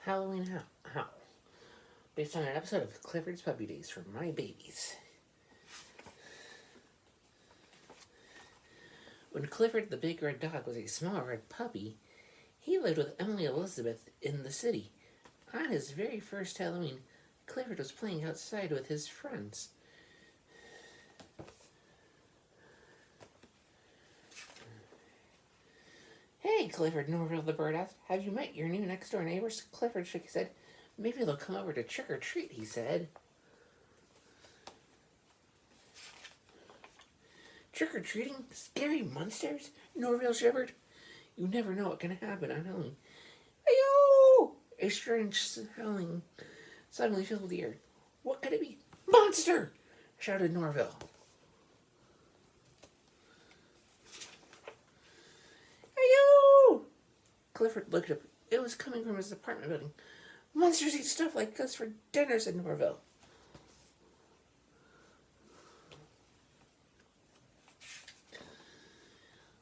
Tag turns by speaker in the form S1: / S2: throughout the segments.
S1: Halloween How? Based on an episode of Clifford's Puppy Days for My Babies. When Clifford the big red dog was a small red puppy, he lived with Emily Elizabeth in the city. On his very first Halloween, Clifford was playing outside with his friends. Hey, Clifford, Norville the bird asked. Have you met your new next-door neighbors? Clifford shook his head. Maybe they'll come over to trick-or-treat, he said. Trick-or-treating? Scary monsters? Norville shivered. You never know what can happen on Halloween. Ayo! A strange howling suddenly filled the air. What could it be? Monster! Shouted Norville. Ayo! Clifford looked up. It was coming from his apartment building. Monsters eat stuff like us for dinner, said Norville.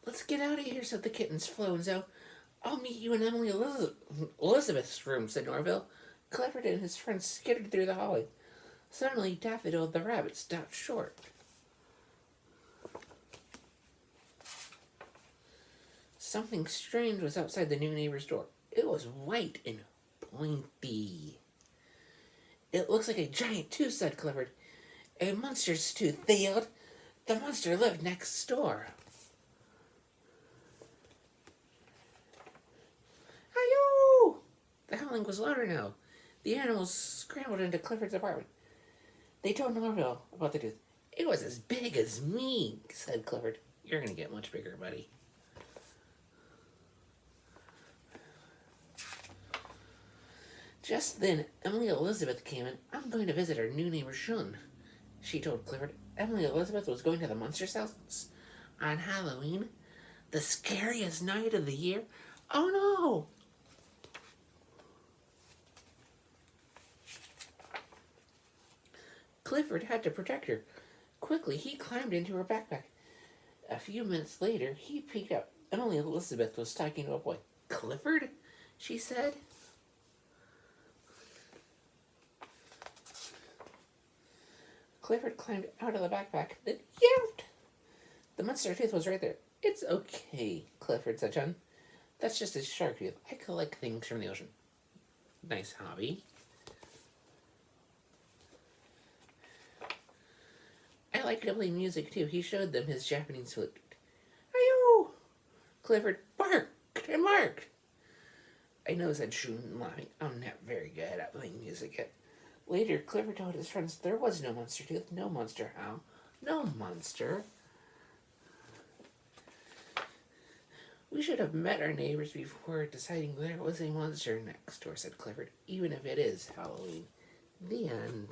S1: Let's get out of here, said the kittens, Flo and Zoe. I'll meet you in Emily Elizabeth's room, said Norville. Clifford and his friends skittered through the hallway. Suddenly, Daffodil the rabbit stopped short. Something strange was outside the new neighbor's door. It was white and pointy. It looks like a giant tooth, said Clifford. A monster's tooth, they yelled. The monster lived next door. Hi-yo! The howling was louder now. The animals scrambled into Clifford's apartment. They told Norville about the tooth. It was as big as me, said Clifford. You're going to get much bigger, buddy. Just then, Emily Elizabeth came in. I'm going to visit our new neighbor, Shun, she told Clifford. Emily Elizabeth was going to the monster's house on Halloween, the scariest night of the year. Oh no! Clifford had to protect her. Quickly, he climbed into her backpack. A few minutes later, he peeked out. Emily Elizabeth was talking to a boy. Clifford? She said. Clifford climbed out of the backpack, then yelped. The monster tooth was right there. It's okay, Clifford said, John. That's just a shark tooth. I collect things from the ocean. Nice hobby. I like to play music, too. He showed them his Japanese flute. Ayo! Clifford barked and barked. I know, said Shun, laughing. I'm not very good at playing music yet. Later, Clifford told his friends there was no monster tooth, no monster how, no monster. We should have met our neighbors before deciding there was a monster next door, said Clifford, even if it is Halloween. The end.